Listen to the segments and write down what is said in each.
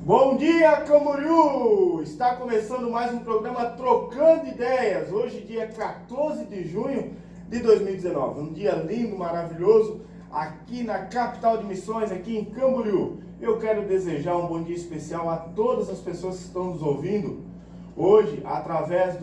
Bom dia, Camboriú! Está começando mais um programa Trocando Ideias. Hoje, dia 14 de junho de 2019. Um dia lindo, maravilhoso, aqui na capital de Missões, aqui em Camboriú. Eu quero desejar um bom dia especial a todas as pessoas que estão nos ouvindo hoje, através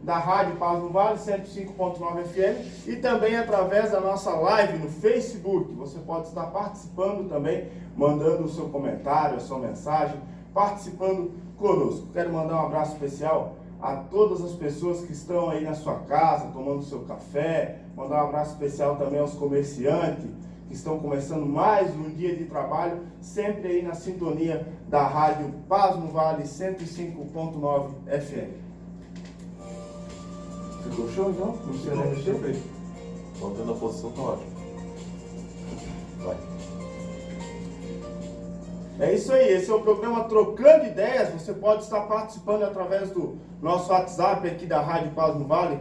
da Rádio Paz no Vale, 105.9 FM, e também através da nossa live no Facebook. Você pode estar participando também, mandando o seu comentário, a sua mensagem, participando conosco. Quero mandar um abraço especial a todas as pessoas que estão aí na sua casa, tomando seu café, mandar um abraço especial também aos comerciantes, que estão começando mais um dia de trabalho, sempre aí na sintonia da Rádio Paz no Vale 105.9 FM. Ficou show então? Não precisa nem mexer? Perfeito. Mantendo a posição, tá ótimo. Vai. É isso aí, esse é o programa Trocando Ideias. Você pode estar participando através do nosso WhatsApp aqui da Rádio Paz no Vale,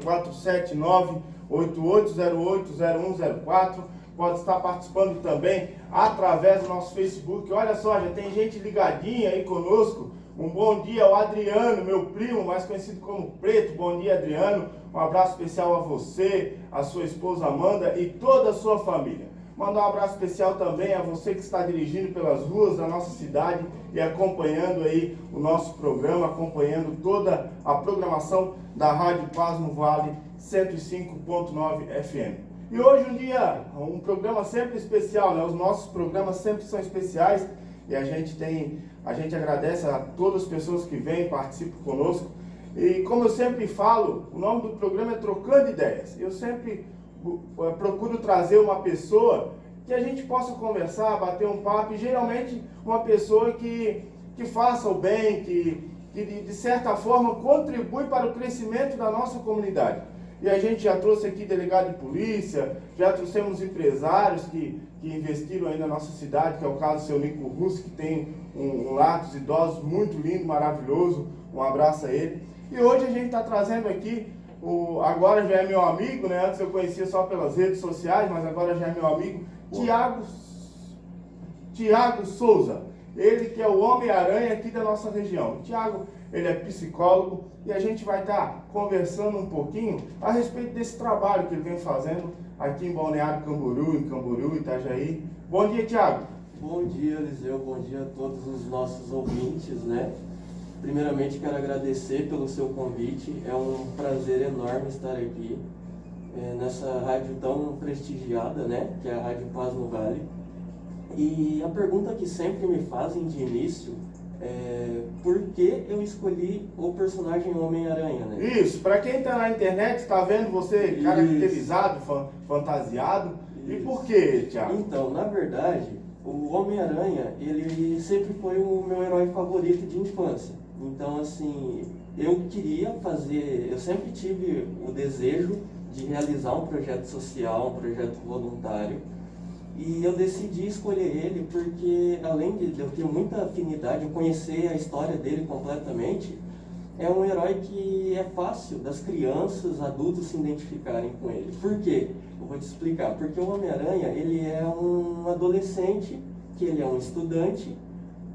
479-8808-0104. Pode estar participando também através do nosso Facebook. Olha só, já tem gente ligadinha aí conosco. Um bom dia ao Adriano, meu primo, mais conhecido como Preto. Bom dia, Adriano. Um abraço especial a você, a sua esposa Amanda e toda a sua família. Mandar um abraço especial também a você que está dirigindo pelas ruas da nossa cidade e acompanhando aí o nosso programa, acompanhando toda a programação da Rádio Paz no Vale 105.9 FM. E hoje um programa sempre especial, né? Os nossos programas sempre são especiais e a gente agradece a todas as pessoas que vêm, participam conosco. E como eu sempre falo, o nome do programa é Trocando Ideias. Eu sempre procuro trazer uma pessoa que a gente possa conversar, bater um papo, e geralmente uma pessoa que faça o bem, que de certa forma contribui para o crescimento da nossa comunidade. E a gente já trouxe aqui delegado de polícia, já trouxemos empresários que investiram aí na nossa cidade, que é o caso do seu Nico Russo, que tem um lar dos idosos muito lindo, maravilhoso. Um abraço a ele. E hoje a gente está trazendo aqui, agora já é meu amigo, né? Antes eu conhecia só pelas redes sociais, mas agora já é meu amigo, Tiago Souza. Ele que é o Homem-Aranha aqui da nossa região. O Tiago, ele é psicólogo e a gente vai estar conversando um pouquinho a respeito desse trabalho que ele vem fazendo aqui em Balneário Camboriú, em Camboriú, Itajaí. Bom dia, Tiago. Bom dia, Eliseu. Bom dia a todos os nossos ouvintes, né? Primeiramente, quero agradecer pelo seu convite. É um prazer enorme estar aqui nessa rádio tão prestigiada, né? Que é a Rádio Paz no Vale. E a pergunta que sempre me fazem de início é por que eu escolhi o personagem Homem-Aranha, né? Isso, para quem está na internet, está vendo você caracterizado, fantasiado. Isso. E por que, Tiago? Então, na verdade, o Homem-Aranha, ele sempre foi o meu herói favorito de infância. Então, assim, eu sempre tive o desejo de realizar um projeto social, um projeto voluntário. E eu decidi escolher ele porque, além de eu ter muita afinidade, eu conhecer a história dele completamente, é um herói que é fácil das crianças, adultos se identificarem com ele. Por quê? Eu vou te explicar. Porque o Homem-Aranha, ele é um adolescente, que ele é um estudante,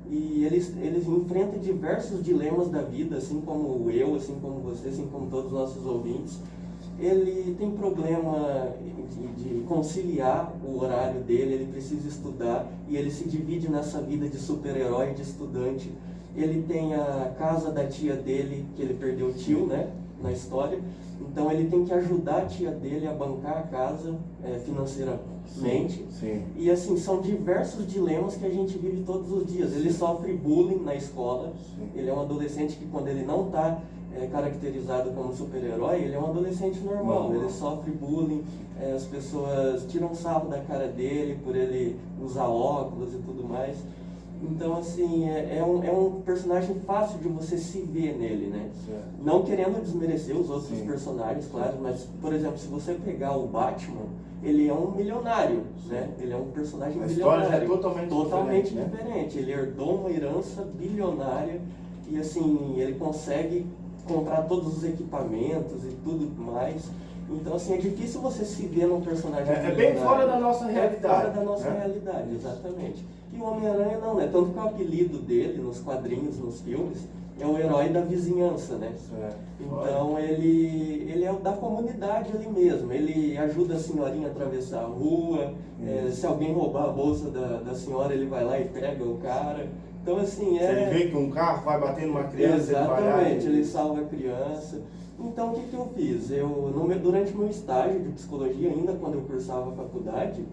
e ele enfrenta diversos dilemas da vida, assim como eu, assim como você, assim como todos os nossos ouvintes. Ele tem problema de conciliar o horário dele, ele precisa estudar e ele se divide nessa vida de super-herói, de estudante. Ele tem a casa da tia dele, que ele perdeu o tio, né, na história. Então ele tem que ajudar a tia dele a bancar a casa financeiramente. Sim. E assim, são diversos dilemas que a gente vive todos os dias. Ele sofre bullying na escola. Sim. Ele é um adolescente que, quando ele não está caracterizado como super-herói, ele é um adolescente normal. Ele sofre bullying, as pessoas tiram sarro da cara dele por ele usar óculos e tudo mais. Então, assim, é um personagem fácil de você se ver nele, né? Certo. Não querendo desmerecer os outros personagens, claro, mas, por exemplo, se você pegar o Batman, ele é um milionário, né? Ele é um personagem milionário. A história é totalmente diferente. Ele herdou uma herança bilionária e, assim, ele consegue comprar todos os equipamentos e tudo mais. Então, assim, é difícil você se ver num personagem É bem milionário. fora da nossa realidade. É fora da nossa né? realidade, exatamente. E o Homem-Aranha não, né? Tanto que o apelido dele, nos quadrinhos, nos filmes, é o herói da vizinhança, né? Certo. Então ele é da comunidade ali mesmo, ele ajuda a senhorinha a atravessar a rua, se alguém roubar a bolsa da senhora, ele vai lá e pega o cara. Então assim, Se ele vê que um carro vai bater numa criança, exatamente, ele ele salva a criança. Então o que eu fiz? Durante o meu estágio de psicologia, ainda quando eu cursava a faculdade,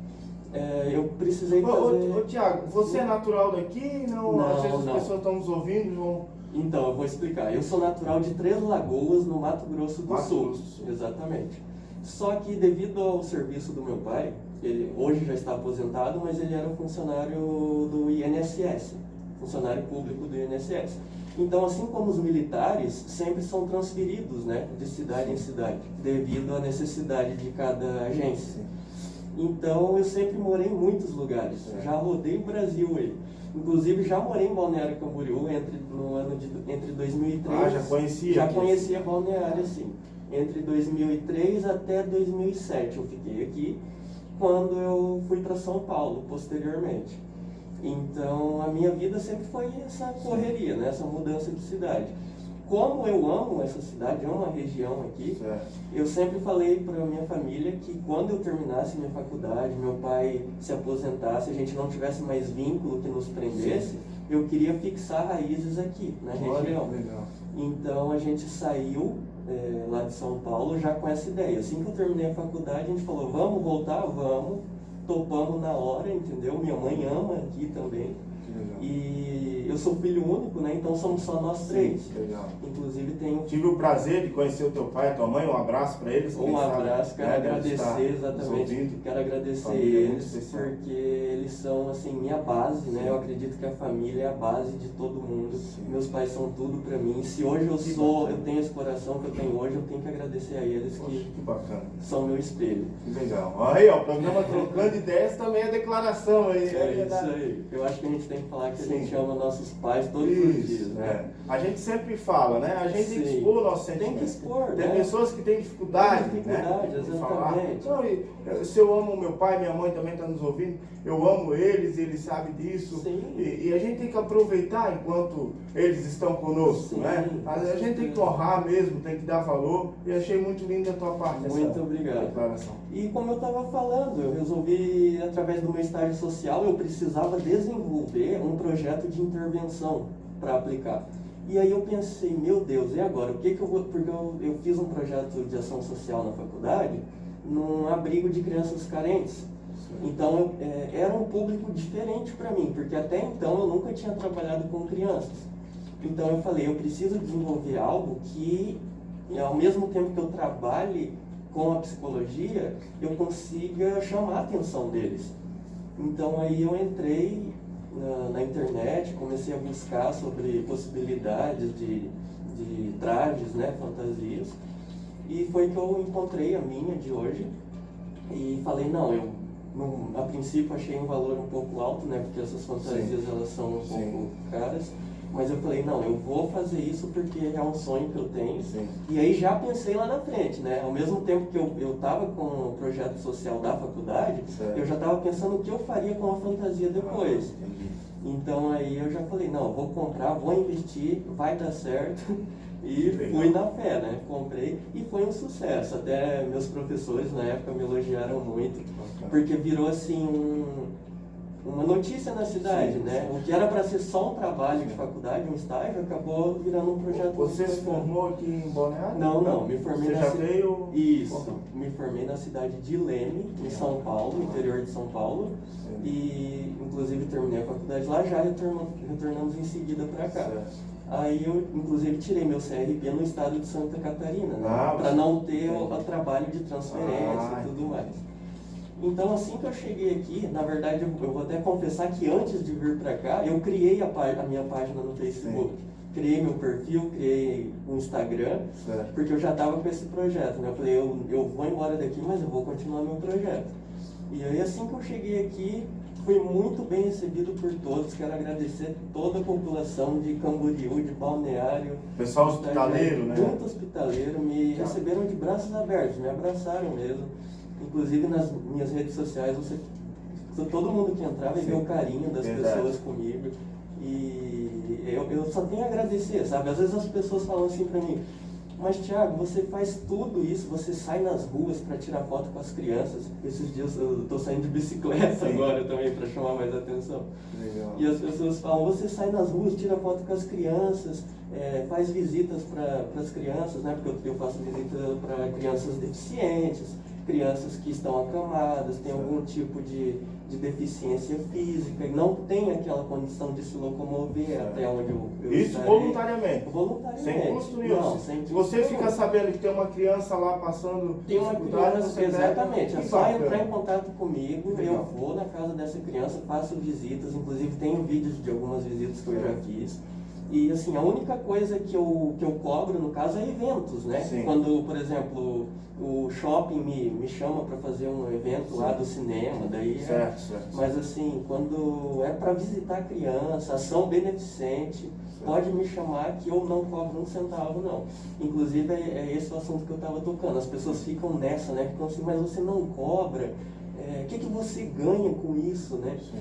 eu precisei fazer... Ô, Tiago, você é natural daqui? Não, Não, às vezes as não. pessoas estão nos ouvindo, vão... Então, eu vou explicar. Eu sou natural de Três Lagoas, no Mato Grosso do Mato Sul. Grosso do Sul. Exatamente. Só que devido ao serviço do meu pai, ele hoje já está aposentado, mas ele era funcionário do INSS, funcionário público do INSS. Então, assim como os militares, sempre são transferidos, né, de cidade em cidade, devido à necessidade de cada agência. Então, eu sempre morei em muitos lugares. Já rodei o Brasil aí. Inclusive, já morei em Balneário Camboriú entre 2003... já conhecia? Já conhecia Balneário, sim. Entre 2003 até 2007 eu fiquei aqui, quando eu fui para São Paulo, posteriormente. Então, a minha vida sempre foi essa correria, né? Essa mudança de cidade. Como eu amo essa cidade, amo a região aqui, eu sempre falei para a minha família que quando eu terminasse minha faculdade, meu pai se aposentasse, a gente não tivesse mais vínculo que nos prendesse, eu queria fixar raízes aqui, na região. Legal. Então a gente saiu lá de São Paulo já com essa ideia. Assim que eu terminei a faculdade, a gente falou, vamos voltar? Vamos. Topamos na hora, entendeu? Minha mãe ama aqui também. E eu sou filho único, né? Então somos só nós três. Legal. Inclusive tenho... Tive o prazer de conhecer o teu pai e a tua mãe, um abraço para eles. Um abraço, quero agradecer, exatamente. Quero agradecer eles, porque eles são, assim, minha base, né? Eu acredito que a família é a base de todo mundo. Meus pais são tudo para mim. Se hoje eu tenho esse coração que eu tenho hoje, eu tenho que agradecer a eles que bacana. São meu espelho. Que legal. Aí, ó, o programa Trocando Ideias também é declaração aí. É isso aí. Eu acho que a gente tem que falar que a gente ama nossos pais todos os dias, né? A gente sempre fala, né? A gente tem que expor o nosso sentimento. Tem que expor, Tem né? pessoas que têm dificuldade, Exatamente. de falar. Não, se eu amo meu pai, minha mãe também está nos ouvindo, eu amo eles, eles sabem disso. E a gente tem que aproveitar enquanto eles estão conosco, né? A gente tem que honrar mesmo, tem que dar valor. E achei muito linda a tua parte. Muito obrigado. Declaração. E como eu estava falando, eu resolvi, através do meu estágio social, eu precisava desenvolver um projeto de intervenção para aplicar. E aí eu pensei, meu Deus, e agora? O que que eu vou... Porque eu fiz um projeto de ação social na faculdade, num abrigo de crianças carentes. Então, era um público diferente para mim, porque até então eu nunca tinha trabalhado com crianças. Então eu falei, eu preciso desenvolver algo que, ao mesmo tempo que eu trabalhe com a psicologia, eu consiga chamar a atenção deles. Então aí eu entrei na internet, comecei a buscar sobre possibilidades de trajes, né, fantasias, e foi que eu encontrei a minha de hoje e falei, a princípio achei um valor um pouco alto, né, porque essas fantasias elas são um pouco caras, mas eu falei, eu vou fazer isso porque é um sonho que eu tenho. E aí já pensei lá na frente, né? Ao mesmo tempo que eu estava com o projeto social da faculdade, eu já estava pensando o que eu faria com a fantasia depois. Então aí eu já falei, vou comprar, vou investir, vai dar certo. E fui na fé, né? Comprei e foi um sucesso. Até meus professores na época me elogiaram muito, porque virou assim uma notícia na cidade, né? O que era para ser só um trabalho de faculdade, um estágio, acabou virando um projeto. Você se formou aqui em Balneário? Não, me formei Você já veio? Isso, me formei na cidade de Leme, em São Paulo, interior de São Paulo, e inclusive terminei a faculdade lá, já retornamos em seguida para cá. Aí eu, inclusive, tirei meu CRB no estado de Santa Catarina, né? Para não ter o trabalho de transferência e tudo mais. Então, assim que eu cheguei aqui, na verdade, eu vou até confessar que antes de vir para cá, eu criei a minha página no Facebook. Criei meu perfil, criei um Instagram, porque eu já estava com esse projeto, né? Eu falei, eu vou embora daqui, mas eu vou continuar meu projeto. E aí, assim que eu cheguei aqui, Fui muito bem recebido por todos, quero agradecer toda a população de Camboriú, de Balneário. Pessoal hospitaleiro, né? Muito hospitaleiro, me receberam de braços abertos, me abraçaram mesmo. Inclusive nas minhas redes sociais, todo mundo que entrava e vê o carinho das pessoas comigo. E eu só tenho a agradecer, sabe? Às vezes as pessoas falam assim pra mim, mas Thiago, você faz tudo isso, você sai nas ruas para tirar foto com as crianças. Esses dias eu tô saindo de bicicleta agora também para chamar mais atenção. Legal. E as pessoas falam, você sai nas ruas, tira foto com as crianças, faz visitas para as crianças, né? Porque eu faço visita para crianças deficientes, crianças que estão acamadas, tem algum tipo de deficiência física, e não tem aquela condição de se locomover até onde eu Isso estarei. voluntariamente? Voluntariamente. Sem custo nenhum? Não, sem custo Se você nenhum. fica sabendo que tem uma criança lá passando Tem uma dificuldade, criança, você exatamente, é pega, só bacana. entrar em contato comigo, Legal. eu vou na casa dessa criança, faço visitas, inclusive tenho vídeos de algumas visitas que eu já fiz. E assim, a única coisa que eu cobro, no caso, é eventos, né? Sim. Quando, por exemplo, o shopping me chama para fazer um evento lá do cinema, daí Certo. Mas assim, quando é para visitar a criança, ação beneficente, pode me chamar que eu não cobro um centavo, não. Inclusive, é esse o assunto que eu estava tocando. As pessoas ficam nessa, né? Ficam assim, mas você não cobra, o que você ganha com isso, né? Sim.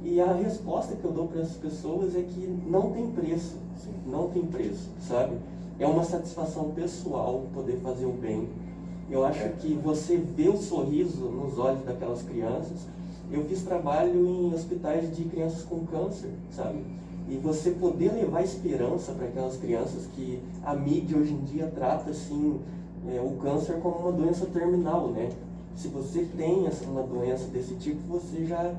E a resposta que eu dou para essas pessoas é que não tem preço, não tem preço, sabe? É uma satisfação pessoal poder fazer o bem. Eu acho que você vê o sorriso nos olhos daquelas crianças. Eu fiz trabalho em hospitais de crianças com câncer, sabe? E você poder levar esperança para aquelas crianças que a mídia hoje em dia trata assim, o câncer como uma doença terminal, né? Se você tem uma doença desse tipo, você já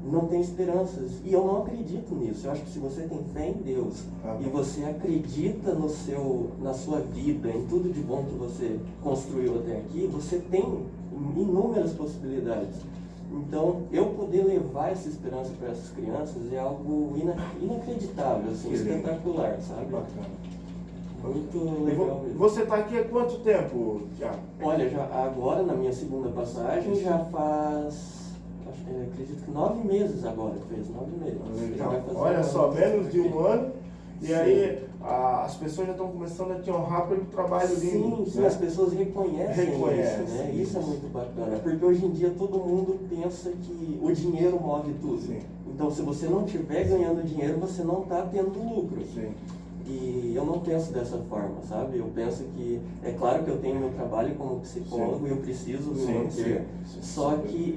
não tem esperanças. E eu não acredito nisso. Eu acho que se você tem fé em Deus e você acredita na sua vida, em tudo de bom que você construiu até aqui, você tem inúmeras possibilidades. Então, eu poder levar essa esperança para essas crianças é algo inacreditável, assim, espetacular, sabe? Bacana. Muito legal mesmo. Você está aqui há quanto tempo, Thiago? Olha, já agora na minha segunda passagem já faz... acredito que 9 meses agora, fez 9 meses. Já vai fazer Olha só, menos de um ano, e Sim. aí as pessoas já estão começando a te honrar pelo trabalho lindo. Sim, né? as pessoas reconhecem isso, né? Isso é muito bacana, porque hoje em dia todo mundo pensa que o dinheiro move tudo. Sim. Então, se você não estiver ganhando dinheiro, você não está tendo lucro. Sim. E eu não penso dessa forma, sabe? Eu penso que, é claro que eu tenho meu trabalho como psicólogo e eu preciso me manter, só que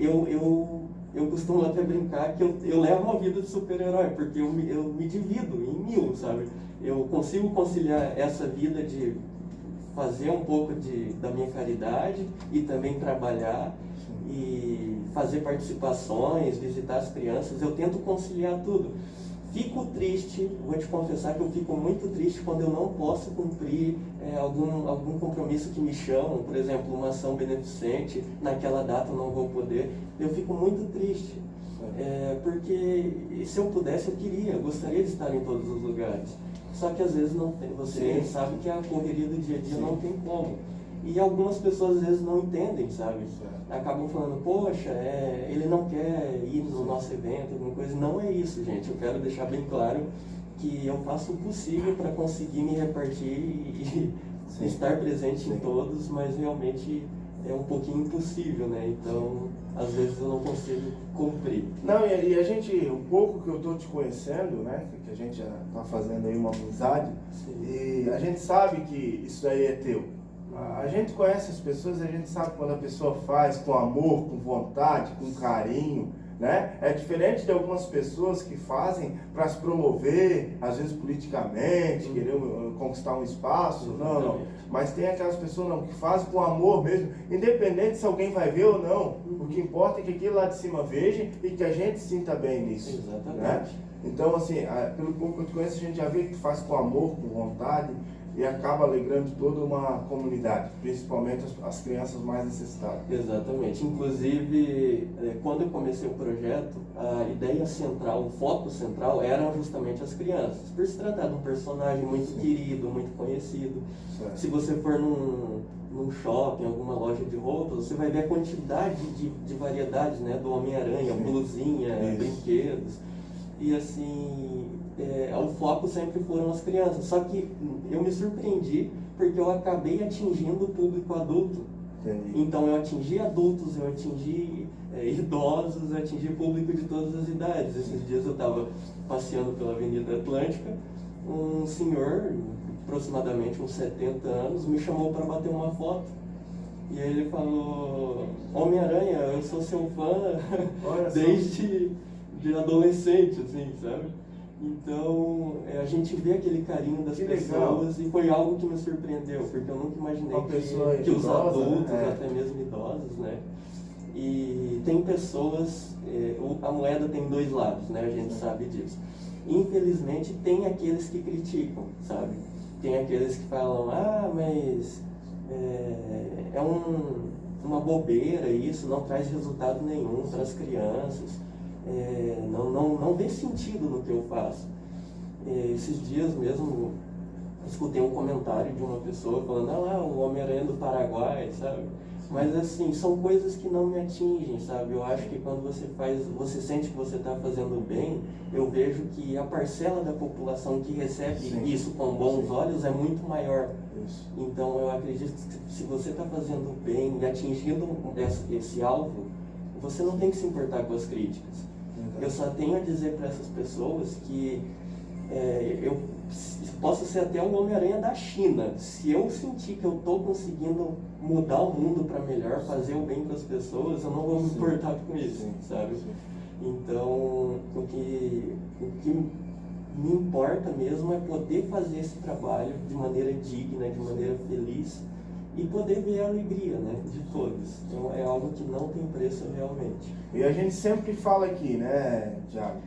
eu costumo até brincar que eu levo uma vida de super-herói, porque eu me divido em 1000, sabe? Eu consigo conciliar essa vida de fazer um pouco da minha caridade e também trabalhar e fazer participações, visitar as crianças, eu tento conciliar tudo. Fico triste, vou te confessar que eu fico muito triste quando eu não posso cumprir algum compromisso que me chamam, por exemplo, uma ação beneficente, naquela data eu não vou poder, eu fico muito triste, porque se eu pudesse eu gostaria de estar em todos os lugares, só que às vezes não tem, você sabe que a correria do dia a dia não tem como. E algumas pessoas às vezes não entendem, sabe? Acabam falando, poxa, ele não quer ir no nosso evento, alguma coisa. Não é isso, gente. Eu quero deixar bem claro que eu faço o possível para conseguir me repartir e estar presente em todos, mas realmente é um pouquinho impossível, né? Então, às vezes eu não consigo cumprir. Não, e a gente, um pouco que eu estou te conhecendo, né? Que a gente já está fazendo aí uma amizade, e a gente sabe que isso aí é teu. A gente conhece as pessoas, a gente sabe quando a pessoa faz com amor, com vontade, com carinho, né? É diferente de algumas pessoas que fazem para se promover, às vezes politicamente, querer conquistar um espaço, não. Mas tem aquelas pessoas não, que fazem com amor mesmo, independente se alguém vai ver ou não. O que importa é que aquele lá de cima veja e que a gente sinta bem nisso. Exatamente. Né? Então, assim, pelo pouco que eu te conheço, a gente já vê que tu faz com amor, com vontade. e acaba alegrando toda uma comunidade, principalmente as crianças mais necessitadas. Exatamente. Inclusive, quando eu comecei o projeto, a ideia central, o foco central eram justamente as crianças, por se tratar de um personagem muito querido, muito conhecido. Certo. Se você for num shopping, alguma loja de roupas, você vai ver a quantidade de variedades, né, do Homem-Aranha, blusinha, brinquedos. E assim, o foco sempre foram as crianças. Só que eu me surpreendi porque eu acabei atingindo o público adulto. Entendi. Então eu atingi adultos, eu atingi idosos, eu atingi público de todas as idades. Esses dias eu estava passeando pela Avenida Atlântica, um senhor, aproximadamente uns 70 anos, me chamou para bater uma foto. E aí ele falou: Homem-Aranha, eu sou seu fã desde de adolescente, assim, sabe? Então, a gente vê aquele carinho das pessoas e foi algo que me surpreendeu, porque eu nunca imaginei que os idosa, adultos, né? até mesmo idosos, né? E tem pessoas, a moeda tem dois lados, né? A gente sabe disso. Infelizmente, tem aqueles que criticam, sabe? Tem aqueles que falam: mas uma bobeira isso, não traz resultado nenhum para as crianças. Não vê sentido no que eu faço. Esses dias mesmo escutei um comentário de uma pessoa falando: lá, o Homem-Aranha do Paraguai, sabe? Mas assim, são coisas que não me atingem, sabe? Eu acho que quando você sente que você está fazendo bem, eu vejo que a parcela da população que recebe isso com bons olhos é muito maior. Isso. Então eu acredito que se você está fazendo bem e atingindo esse alvo, você não tem que se importar com as críticas. Eu só tenho a dizer para essas pessoas que eu posso ser até um Homem-Aranha da China. Se eu sentir que eu estou conseguindo mudar o mundo para melhor, fazer o bem para as pessoas, eu não vou me importar com isso, sabe? Então, o que me importa mesmo é poder fazer esse trabalho de maneira digna, de maneira feliz, e poder ver a alegria, né, de todos. Então é algo que não tem preço realmente. E a gente sempre fala aqui, né, Thiago?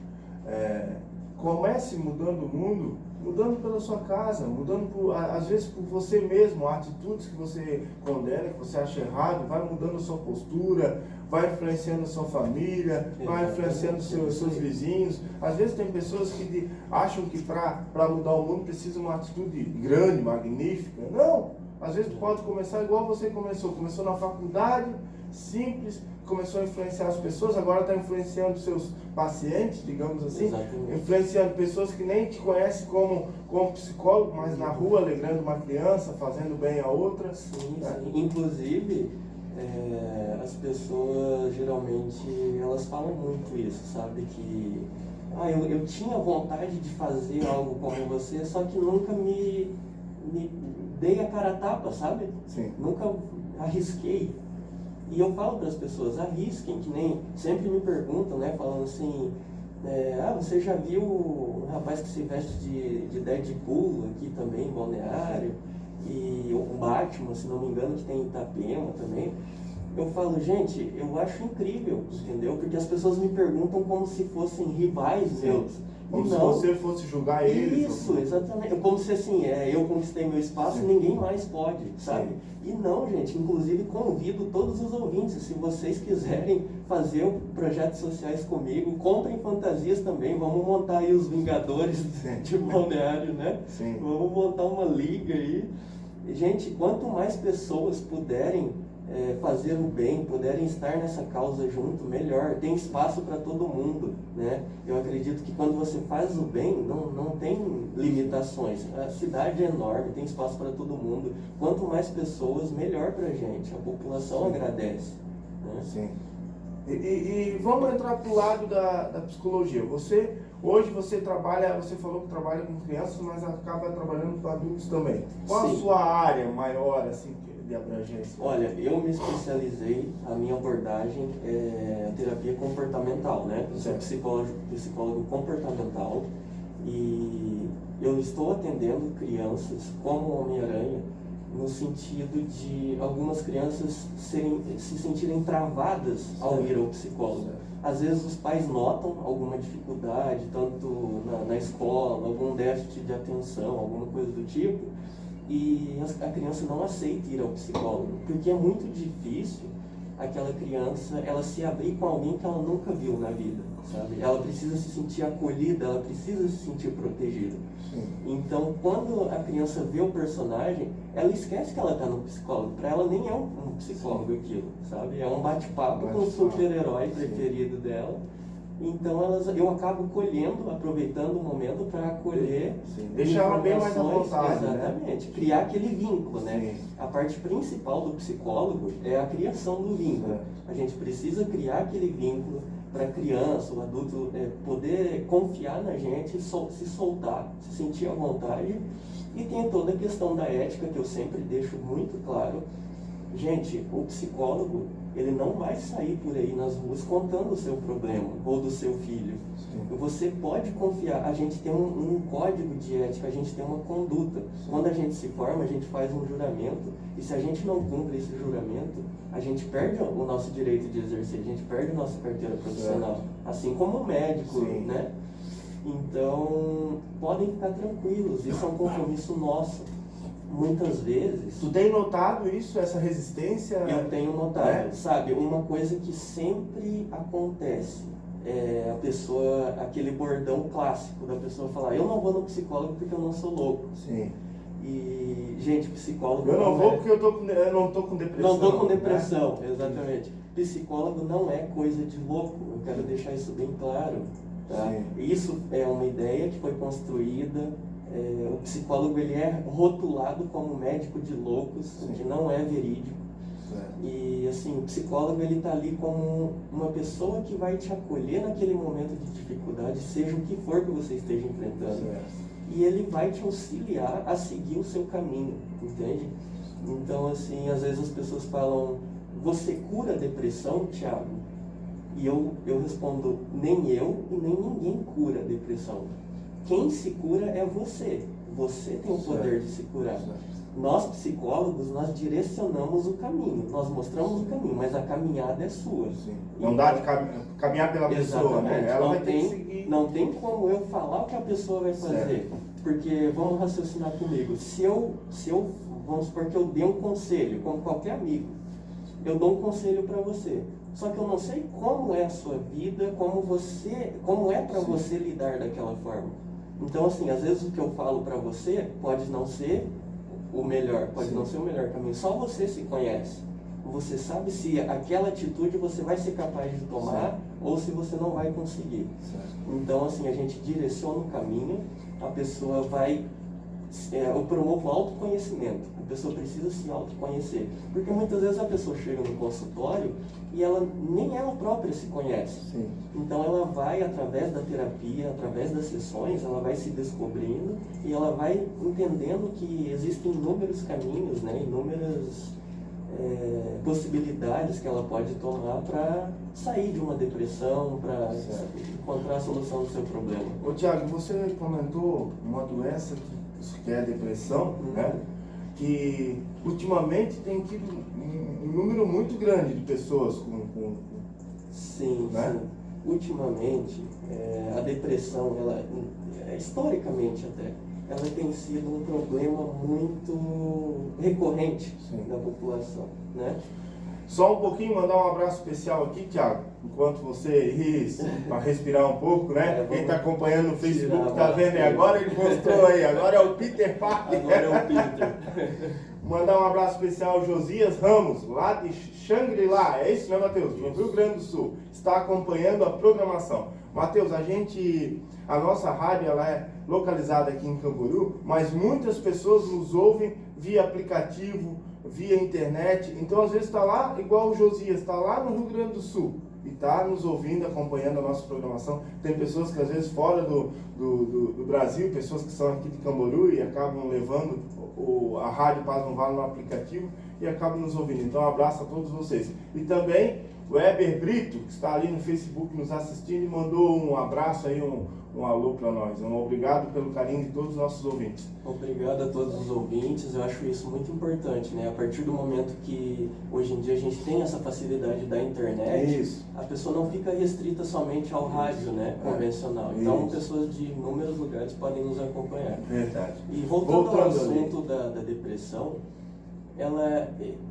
Comece mudando o mundo, mudando pela sua casa, mudando às vezes por você mesmo, atitudes que você condena, que você acha errado, vai mudando a sua postura, vai influenciando a sua família, vai influenciando seus vizinhos. Às vezes tem pessoas que acham que para mudar o mundo precisa uma atitude grande, magnífica. Não! Às vezes tu pode começar igual você começou na faculdade, simples, começou a influenciar as pessoas, agora está influenciando seus pacientes, digamos assim, influenciando pessoas que nem te conhecem como psicólogo, mas na rua alegrando uma criança, fazendo bem a outra. Sim. Inclusive, as pessoas geralmente elas falam muito isso, sabe? Que eu tinha vontade de fazer algo como você, só que nunca me dei a cara a tapa, sabe? Sim. Nunca arrisquei. E eu falo para as pessoas: arrisquem, que nem sempre me perguntam, né? Falando assim: você já viu um rapaz que se veste de Deadpool aqui também, em Balneário? E o Batman, se não me engano, que tem em Itapema também. Eu falo: gente, eu acho incrível, entendeu? Porque as pessoas me perguntam como se fossem rivais meus. Como se você fosse julgar eles. Isso, exatamente. Como se assim, eu conquistei meu espaço e ninguém mais pode, sabe? E não, gente, inclusive convido todos os ouvintes, se vocês quiserem fazer projetos sociais comigo, comprem fantasias também, vamos montar aí os Vingadores de Balneário, né? Sim. Vamos montar uma liga aí. Gente, quanto mais pessoas puderem fazer o bem, puderem estar nessa causa junto, melhor. Tem espaço para todo mundo, né? Eu acredito que quando você faz o bem, não tem limitações. A cidade é enorme, tem espaço para todo mundo. Quanto mais pessoas, melhor para a gente. A população agradece, né? Sim. E vamos entrar para o lado da psicologia. Hoje você trabalha, você falou que trabalha com crianças, mas acaba trabalhando com adultos também. Qual a sua área maior, assim, de abrangência? Olha, eu me especializei, a minha abordagem é terapia comportamental, né? Eu sou psicólogo comportamental e eu estou atendendo crianças como Homem-Aranha, no sentido de algumas crianças se sentirem travadas ao ir ao psicólogo. Às vezes os pais notam alguma dificuldade, tanto na escola, algum déficit de atenção, alguma coisa do tipo, e a criança não aceita ir ao psicólogo, porque é muito difícil aquela criança ela se abrir com alguém que ela nunca viu na vida, sabe? Ela precisa se sentir acolhida, ela precisa se sentir protegida. Sim. Então, quando a criança vê o personagem, ela esquece que ela está no psicólogo. Para ela nem é um psicólogo aquilo, sabe? É um bate-papo com o super-herói preferido dela. Então, eu acabo colhendo, aproveitando o momento para acolher. Sim. Deixar ela bem mais à vontade. Exatamente. Né? Criar aquele vínculo, né? Sim. A parte principal do psicólogo é a criação do vínculo. A gente precisa criar aquele vínculo para a criança, o adulto poder confiar na gente, se soltar, se sentir à vontade. E tem toda a questão da ética que eu sempre deixo muito claro. Gente, o psicólogo, ele não vai sair por aí nas ruas contando o seu problema ou do seu filho. Sim. Você pode confiar. A gente tem um código de ética, a gente tem uma conduta. Sim. Quando a gente se forma, a gente faz um juramento. E se a gente não cumpre esse juramento, a gente perde o nosso direito de exercer, a gente perde a nossa carteira profissional. Assim como o médico, sim, né? Então, podem ficar tranquilos, isso é um compromisso nosso. Muitas vezes... Tu tem notado isso, essa resistência? Eu tenho notado, sabe? Uma coisa que sempre acontece é a pessoa, aquele bordão clássico da pessoa falar: eu não vou no psicólogo porque eu não sou louco. Sim. E, gente, psicólogo... Eu não vou porque eu não tô com depressão. Não tô com depressão, né? Exatamente. Psicólogo não é coisa de louco, eu quero deixar isso bem claro. Tá? Isso é uma ideia que foi construída. O psicólogo ele é rotulado como médico de loucos, o que não é verídico. E assim, o psicólogo ele está ali como uma pessoa que vai te acolher naquele momento de dificuldade, seja o que for que você esteja enfrentando. E ele vai te auxiliar a seguir o seu caminho, entende? Então, assim, às vezes as pessoas falam: você cura a depressão, Thiago? E eu respondo: nem eu e nem ninguém cura a depressão. Quem se cura é você. Você tem o poder de se curar. Nós, psicólogos, nós direcionamos o caminho, nós mostramos o caminho, mas a caminhada é sua. Sim. Não dá de caminhar pela pessoa, né? Ela vai ter que seguir. Não tem como eu falar o que a pessoa vai fazer. Porque, vamos raciocinar comigo, se eu, vamos supor que eu dê um conselho, como qualquer amigo, eu dou um conselho para você. Só que eu não sei como é a sua vida, como é para você lidar daquela forma. Então, assim, às vezes o que eu falo para você pode não ser o melhor, pode não ser o melhor caminho. Só você se conhece. Você sabe se aquela atitude você vai ser capaz de tomar ou se você não vai conseguir. Então, assim, a gente direciona o caminho, a pessoa vai... eu promovo autoconhecimento. A pessoa precisa se autoconhecer. Porque muitas vezes a pessoa chega no consultório e nem ela própria se conhece. Sim. Então ela vai, através da terapia, através das sessões, ela vai se descobrindo e ela vai entendendo que existem inúmeros caminhos, né, inúmeras possibilidades que ela pode tomar para sair de uma depressão, para encontrar a solução do seu problema. Ô Thiago, você comentou uma doença que é a depressão, né? Que ultimamente tem tido um número muito grande de pessoas com sim, né? Sim. Ultimamente, a depressão, ela, historicamente até, ela tem sido um problema muito recorrente da população, né? Só um pouquinho, mandar um abraço especial aqui, Thiago, enquanto você para respirar um pouco, né? Quem está acompanhando no Facebook está vendo, agora ele postou aí, agora é o Peter Parker. Agora é o Peter. Mandar um abraço especial ao Josias Ramos, lá de Xangri-Lá, é isso, né, Matheus? No Rio Grande do Sul, está acompanhando a programação. Matheus, a nossa rádio ela é localizada aqui em Camboriú, mas muitas pessoas nos ouvem via aplicativo, via internet, então às vezes está lá, igual o Josias, está lá no Rio Grande do Sul e está nos ouvindo, acompanhando a nossa programação. Tem pessoas que às vezes fora do Brasil, pessoas que são aqui de Camboriú e acabam levando a Rádio Paz no Vale no aplicativo e acabam nos ouvindo. Então um abraço a todos vocês. E também O Heber Brito, que está ali no Facebook nos assistindo, e mandou um abraço aí, um alô para nós. Um obrigado pelo carinho de todos os nossos ouvintes. Obrigado a todos os ouvintes, eu acho isso muito importante, né? A partir do momento que hoje em dia a gente tem essa facilidade da internet, Isso. a pessoa não fica restrita somente ao rádio, né, convencional. Então Isso. pessoas de inúmeros lugares podem nos acompanhar. Verdade. E voltando ao Voltando ali. assunto da depressão,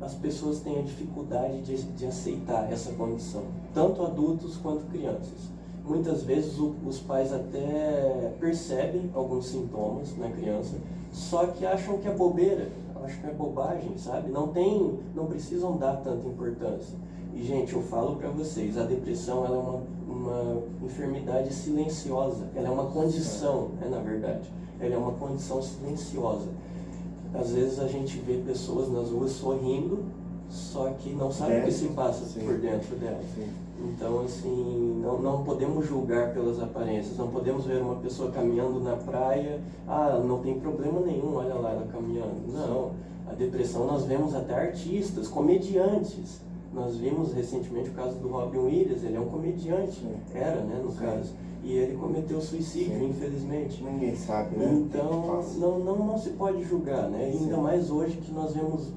as pessoas têm a dificuldade de aceitar essa condição, tanto adultos quanto crianças. Muitas vezes os pais até percebem alguns sintomas na criança, só que acham que é bobeira, acham que é bobagem, sabe? Não precisam dar tanta importância. E, gente, eu falo para vocês, a depressão ela é uma enfermidade silenciosa, ela é uma condição, na verdade, ela é uma condição silenciosa. Às vezes a gente vê pessoas nas ruas sorrindo, só que não sabe o que se passa por dentro delas. Sim. Então, assim, não podemos julgar pelas aparências, não podemos ver uma pessoa caminhando na praia, não tem problema nenhum, olha lá ela caminhando. Não, a depressão nós vemos até artistas, comediantes. Nós vimos recentemente o caso do Robin Williams, ele é um comediante, era, né, no caso, e ele cometeu suicídio, infelizmente. Ninguém sabe, né? Então, não se pode julgar, né? E ainda mais hoje que nós vemos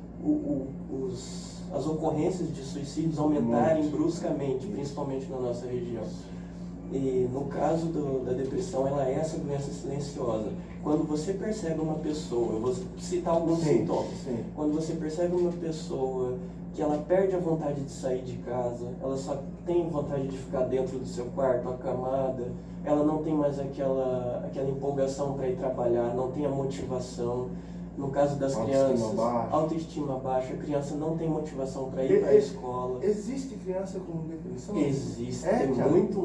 as ocorrências de suicídios aumentarem bruscamente, principalmente na nossa região. E no caso da depressão, ela é essa doença silenciosa. Quando você percebe uma pessoa, eu vou citar alguns sintomas. Quando você percebe uma pessoa que ela perde a vontade de sair de casa, ela só tem vontade de ficar dentro do seu quarto, acamada, ela não tem mais aquela empolgação para ir trabalhar, não tem a motivação. No caso das crianças, autoestima baixa, a criança não tem motivação para ir para a escola. Existe criança com depressão? Existe, tem muito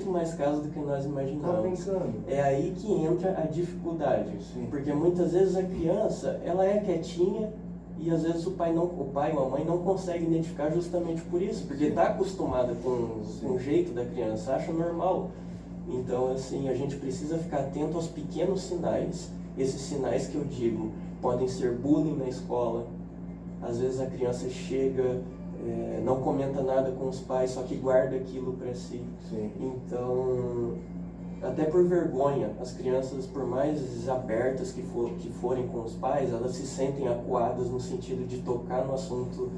mais casos do que nós imaginamos. Tá brincando? É aí que entra a dificuldade, porque muitas vezes a criança, ela é quietinha e às vezes o pai ou a mãe não consegue identificar justamente por isso, porque está acostumada com o jeito da criança, acha normal. Então, assim, a gente precisa ficar atento aos pequenos sinais. Esses sinais que eu digo podem ser bullying na escola. Às vezes a criança chega, não comenta nada com os pais, só que guarda aquilo para si. Então, até por vergonha, as crianças, por mais abertas que forem com os pais, elas se sentem acuadas no sentido de tocar no assunto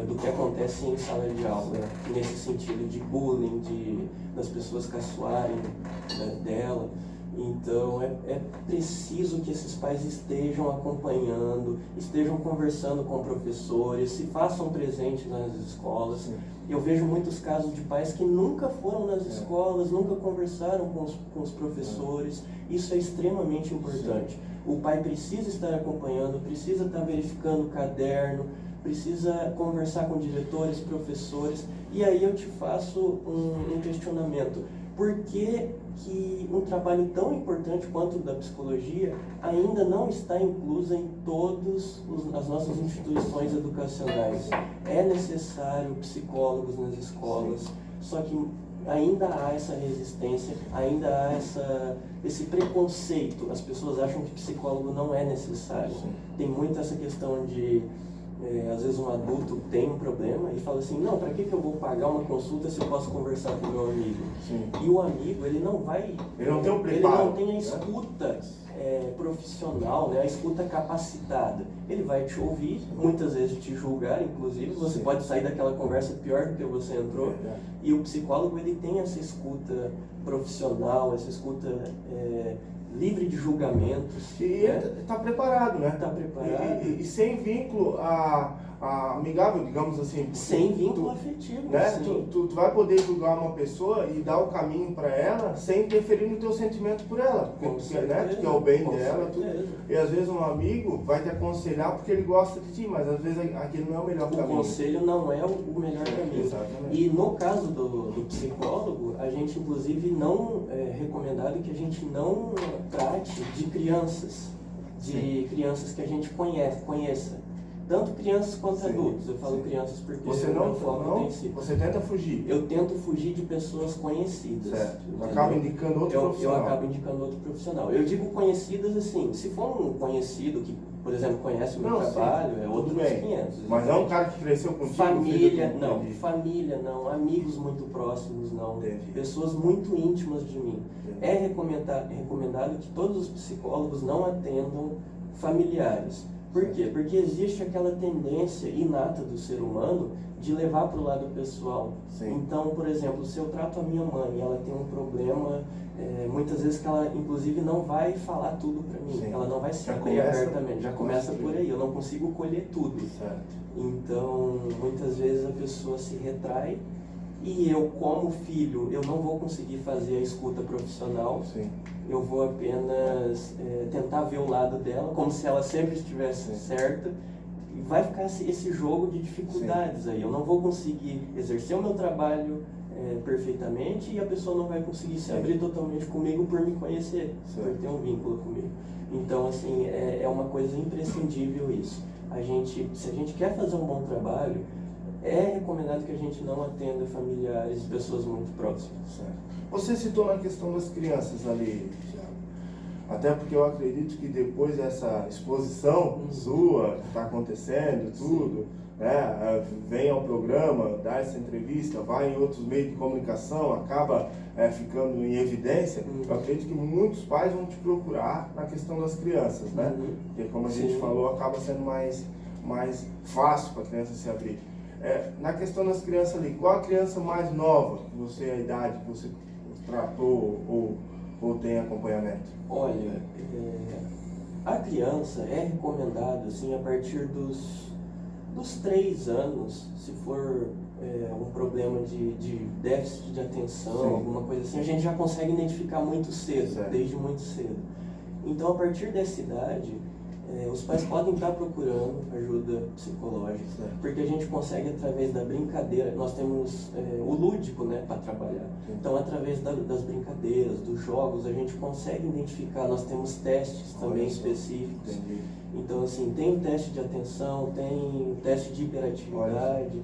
do que acontece em sala de aula, nesse sentido de bullying, das pessoas caçoarem dela. Então é preciso que esses pais estejam acompanhando, estejam conversando com professores, se façam presentes nas escolas. Eu vejo muitos casos de pais que nunca foram nas escolas, nunca conversaram com os professores. Isso é extremamente importante. O pai precisa estar acompanhando, precisa estar verificando o caderno, precisa conversar com diretores, professores. E aí eu te faço um questionamento. Por que um trabalho tão importante quanto o da psicologia ainda não está incluso em todas as nossas instituições educacionais? É necessário psicólogos nas escolas, só que ainda há essa resistência, ainda há esse preconceito. As pessoas acham que psicólogo não é necessário. Tem muito essa questão de... às vezes um adulto tem um problema e fala assim, não, para que eu vou pagar uma consulta se eu posso conversar com o meu amigo? E o amigo, ele não vai... Ele não tem o preparo. Ele não tem a escuta profissional, né, a escuta capacitada. Ele vai te ouvir, muitas vezes te julgar, inclusive. Você pode sair daquela conversa pior do que você entrou. E o psicólogo, ele tem essa escuta profissional, essa escuta... livre de julgamentos. E ele está preparado, né? Está preparado. E sem vínculo amigável, digamos assim. Sem vínculo afetivo. Né? Tu vai poder julgar uma pessoa e dar o caminho para ela sem interferir no teu sentimento por ela. Porque é o bem dela. E às vezes um amigo vai te aconselhar porque ele gosta de ti, mas às vezes aquele não é o melhor caminho. O conselho não é o melhor caminho. Exatamente. E no caso do psicólogo, a gente inclusive não é recomendado que a gente não trate de crianças, crianças que a gente conheça. Tanto crianças quanto adultos. Eu falo crianças porque você você tenta fugir. Eu tento fugir de pessoas conhecidas. Certo. Acaba indicando outro profissional. Eu acabo indicando outro profissional. Eu digo conhecidas assim, se for um conhecido que por exemplo, conhece o meu Não, sim. trabalho, é Tudo outros bem. 500. Mas é um cara que cresceu contigo? Família, filho do- não. Entendi. Família, não. Amigos muito próximos, não. Entendi. Pessoas muito íntimas de mim. Entendi. É recomendado que todos os psicólogos não atendam familiares. Por quê? Porque existe aquela tendência inata do ser humano de levar para o lado pessoal. Sim. Então, por exemplo, se eu trato a minha mãe e ela tem um problema, muitas vezes que ela, inclusive, não vai falar tudo para mim. Sim. Ela não vai se Já abrir começa- abertamente. Já começa por aí. Eu não consigo colher tudo. Certo. Então, muitas vezes a pessoa se retrai e eu, como filho, eu não vou conseguir fazer a escuta profissional. Sim. Eu vou apenas tentar ver o lado dela, como se ela sempre estivesse Sim. certa. E vai ficar esse jogo de dificuldades aí. Eu não vou conseguir exercer o meu trabalho perfeitamente e a pessoa não vai conseguir se Sim. abrir totalmente comigo por me conhecer, Certo. por ter um vínculo comigo. Então, assim, é uma coisa imprescindível isso. Se a gente quer fazer um bom trabalho, é recomendado que a gente não atenda familiares e pessoas muito próximas. Certo. Você citou na questão das crianças ali, Thiago. Até porque eu acredito que depois dessa exposição sua que está acontecendo, tudo, né, vem ao programa, dá essa entrevista, vai em outros meios de comunicação, acaba ficando em evidência. Eu acredito que muitos pais vão te procurar na questão das crianças, né? Porque como a gente Sim. falou, acaba sendo mais fácil para a criança se abrir. Na questão das crianças ali, qual a criança mais nova que você, a idade que você tratou ou tem acompanhamento? Olha, a criança é recomendado assim, a partir dos 3 anos, se for um problema de déficit de atenção, Sim. alguma coisa assim, a gente já consegue identificar muito cedo, Certo. desde muito cedo. Então, a partir dessa idade, os pais podem estar procurando ajuda psicológica, Certo. porque a gente consegue, através da brincadeira, nós temos o lúdico, né, para trabalhar. Sim. Então, através das brincadeiras, dos jogos, a gente consegue identificar, nós temos testes também Olha só. específicos. Entendi. Então, assim, tem o teste de atenção, tem o teste de hiperatividade,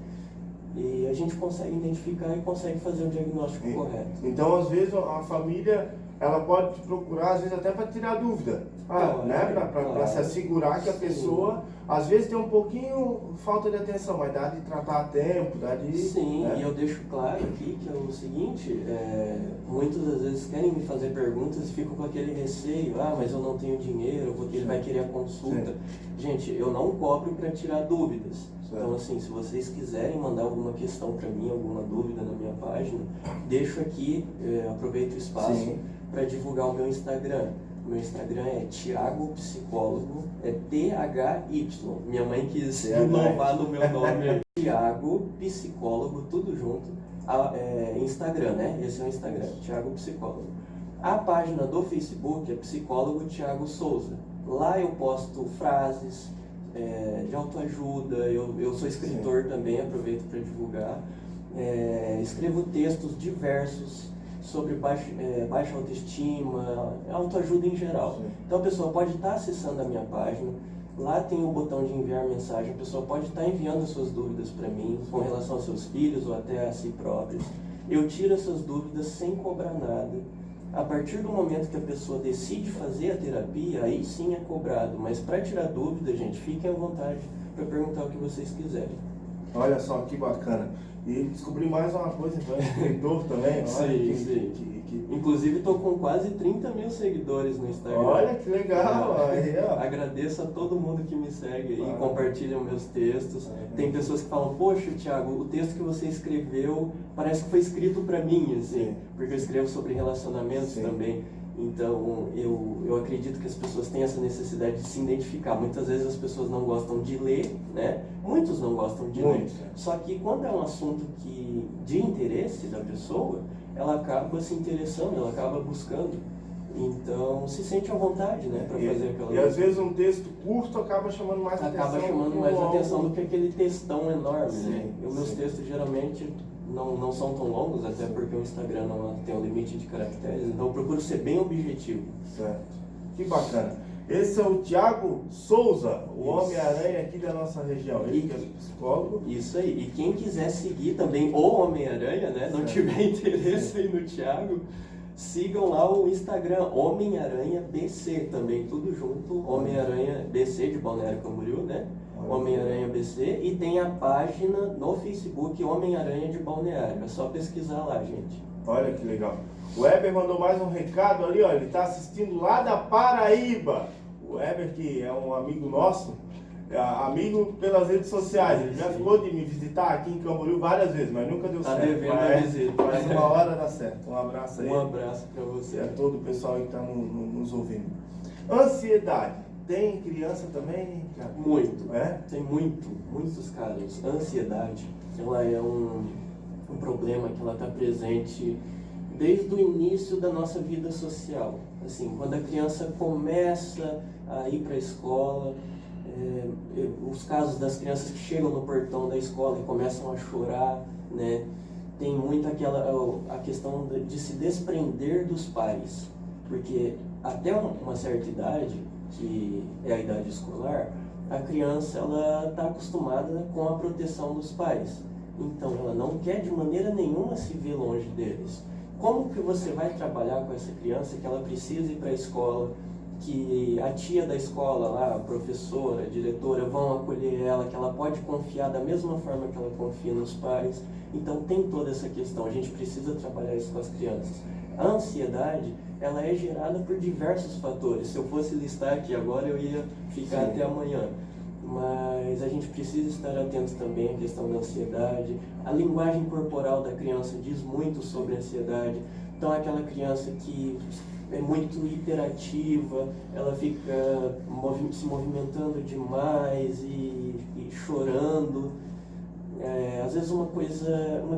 e a gente consegue identificar e consegue fazer o diagnóstico correto. Então, às vezes, a família ela pode te procurar, às vezes, até para tirar dúvida. Né? Para se assegurar que a Sim. pessoa, às vezes, tem um pouquinho falta de atenção, mas dá de tratar a tempo, dá de... Sim, né? e eu deixo claro aqui que é o seguinte, muitas das vezes querem me fazer perguntas e ficam com aquele receio, mas eu não tenho dinheiro, ele vai querer a consulta. Gente, eu não cobro para tirar dúvidas. Certo. Então, assim, se vocês quiserem mandar alguma questão para mim, alguma dúvida na minha página, deixo aqui, aproveito o espaço Sim. para divulgar o meu Instagram. O meu Instagram é Thiago Psicólogo, é THY. Minha mãe quis inovar no meu nome. Thiago Psicólogo, tudo junto. Instagram, né? Esse é o Instagram, Thiago Psicólogo. A página do Facebook é Psicólogo Thiago Souza. Lá eu posto frases de autoajuda, eu sou escritor também, aproveito para divulgar. Escrevo textos diversos sobre baixa autoestima, autoajuda em geral. Sim. Então a pessoa pode estar acessando a minha página, lá tem o botão de enviar mensagem, a pessoa pode estar enviando as suas dúvidas para mim, com relação aos seus filhos ou até a si próprios. Eu tiro essas dúvidas sem cobrar nada. A partir do momento que a pessoa decide fazer a terapia, aí sim é cobrado. Mas para tirar dúvida, gente, fiquem à vontade para perguntar o que vocês quiserem. Olha só que bacana. E descobri mais uma coisa, então, é escritor também. Olha, Sim. Inclusive, estou com quase 30 mil seguidores no Instagram. Olha que legal. Aí, ó. Agradeço a todo mundo que me segue e Claro. compartilha meus textos. Tem pessoas que falam, poxa, Thiago, o texto que você escreveu parece que foi escrito para mim, assim, Sim. porque eu escrevo sobre relacionamentos Sim. também. Então, eu acredito que as pessoas têm essa necessidade de se identificar. Muitas vezes as pessoas não gostam de ler, né? Muitos não gostam de ler. Só que quando é um assunto de interesse da pessoa, ela acaba se interessando, ela acaba buscando. Então, se sente à vontade, né, para fazer aquela... E às vezes um texto curto acaba chamando mais atenção. Acaba chamando mais atenção do que aquele textão enorme, né? Sim, E os meus sim. textos geralmente não são tão longos, até porque o Instagram não tem um limite de caracteres, então eu procuro ser bem objetivo. Certo. Que bacana. Esse é o Thiago Souza, o Isso. Homem-Aranha aqui da nossa região. Ele que é psicólogo. Isso aí. E quem quiser seguir também o Homem-Aranha, né? Não Certo. tiver interesse aí no Thiago, Sigam lá o Instagram Homem-Aranha BC também, tudo junto. Homem-Aranha BC de Balneário Camboriú, né? Homem-Aranha BC. E tem a página no Facebook Homem-Aranha de Balneário. É só pesquisar lá, gente. Olha que legal. O Weber mandou mais um recado ali, ó. Ele está assistindo lá da Paraíba. O Weber, que é um amigo nosso, amigo pelas redes sociais. Ele já ficou de me visitar aqui em Camboriú várias vezes, mas nunca deu certo. Devendo a visita. Mas uma hora dá certo. Um abraço aí. Um abraço para você. E a todo o pessoal que está nos ouvindo. Ansiedade. Tem criança também, cara? Muito. É? Tem muitos casos. A ansiedade, ela é um problema que ela está presente desde o início da nossa vida social. Assim, quando a criança começa a ir para a escola, os casos das crianças que chegam no portão da escola e começam a chorar, né? Tem muito a questão de se desprender dos pais, porque até uma certa idade, que é a idade escolar, a criança ela está acostumada com a proteção dos pais. Então, ela não quer de maneira nenhuma se ver longe deles. Como que você vai trabalhar com essa criança que ela precisa ir para a escola, que a tia da escola lá, a professora, a diretora vão acolher ela, que ela pode confiar da mesma forma que ela confia nos pais? Então, tem toda essa questão. A gente precisa trabalhar isso com as crianças. A ansiedade, ela é gerada por diversos fatores. Se eu fosse listar aqui agora, eu ia ficar até amanhã. Mas a gente precisa estar atento também à questão da ansiedade. A linguagem corporal da criança diz muito sobre a ansiedade. Então, aquela criança que é muito hiperativa, ela fica se movimentando demais e chorando. Às vezes uma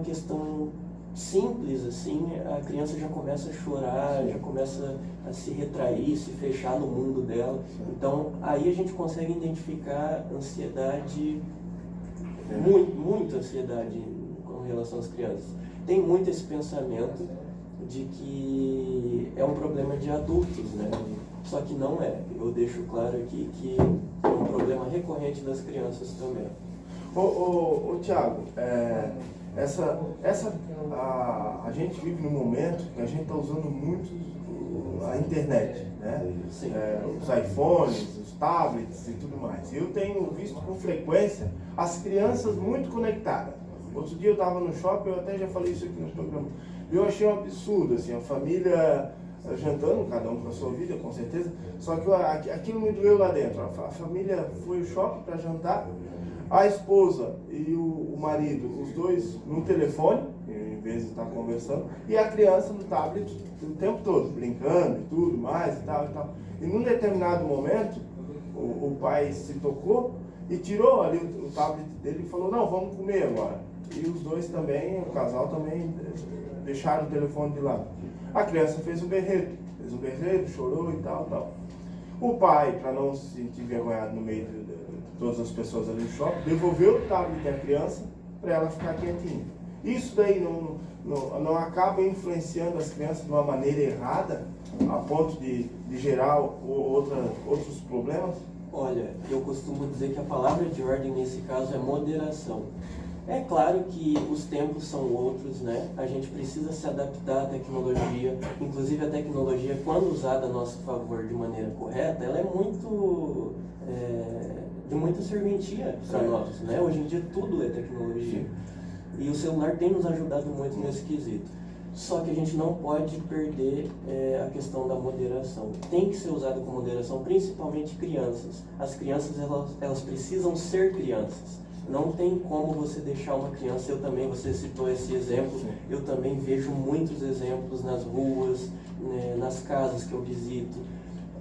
questão simples assim, a criança já começa a chorar, já começa a se retrair, se fechar no mundo dela. Então, aí a gente consegue identificar ansiedade, muita ansiedade com relação às crianças. Tem muito esse pensamento de que é um problema de adultos, né? Só que não é. Eu deixo claro aqui que é um problema recorrente das crianças também. Ô Thiago, a gente vive num momento que a gente está usando muito a internet, né? Os iPhones, os tablets e tudo mais. Eu tenho visto com frequência as crianças muito conectadas. Outro dia eu estava no shopping, eu até já falei isso aqui no programa. Eu achei um absurdo, assim, a família jantando, cada um com a sua vida, com certeza. Só que aquilo me doeu lá dentro. A família foi ao shopping para jantar. A esposa e o marido, os dois no telefone, em vez de estar conversando, e a criança no tablet o tempo todo, brincando e tudo mais e tal e tal. E num determinado momento, o pai se tocou e tirou ali o tablet dele e falou, não, vamos comer agora. E os dois também, o casal também, deixaram o telefone de lado. A criança fez um berreiro, chorou e tal, tal. O pai, para não se sentir envergonhado no meio de todas as pessoas ali no shopping, devolveu o tablet da criança para ela ficar quietinha. Isso daí não acaba influenciando as crianças de uma maneira errada, a ponto de gerar outros problemas? Olha, eu costumo dizer que a palavra de ordem nesse caso é moderação. É claro que os tempos são outros, né? A gente precisa se adaptar à tecnologia. Inclusive a tecnologia, quando usada a nosso favor de maneira correta, ela é muito de muita serventia para nós, né? Hoje em dia tudo é tecnologia. E o celular tem nos ajudado muito nesse quesito. Só que a gente não pode perder a questão da moderação. Tem que ser usado com moderação, principalmente crianças. As crianças, elas precisam ser crianças. Não tem como você deixar uma criança, você citou esse exemplo, eu também vejo muitos exemplos nas ruas, né, nas casas que eu visito.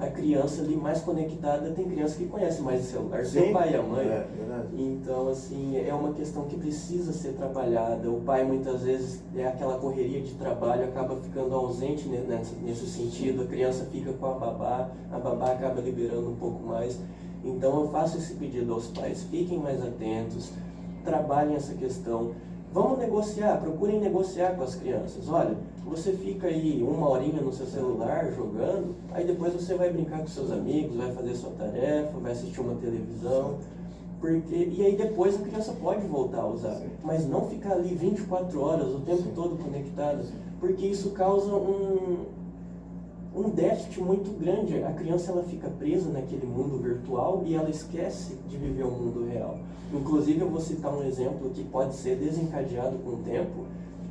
A criança ali mais conectada, tem criança que conhece mais o celular, seu pai e a mãe. Então, assim, é uma questão que precisa ser trabalhada. O pai, muitas vezes, aquela correria de trabalho, acaba ficando ausente nesse sentido. A criança fica com a babá acaba liberando um pouco mais. Então, eu faço esse pedido aos pais, fiquem mais atentos, trabalhem essa questão. Vamos negociar, procurem negociar com as crianças. Olha, você fica aí 1 horinha no seu celular jogando, aí depois você vai brincar com seus amigos, vai fazer sua tarefa, vai assistir uma televisão. E aí depois a criança pode voltar a usar, Sim. mas não ficar ali 24 horas, o tempo todo conectada, porque isso causa um déficit muito grande. A criança ela fica presa naquele mundo virtual e ela esquece de viver o mundo real. Inclusive eu vou citar um exemplo que pode ser desencadeado com o tempo,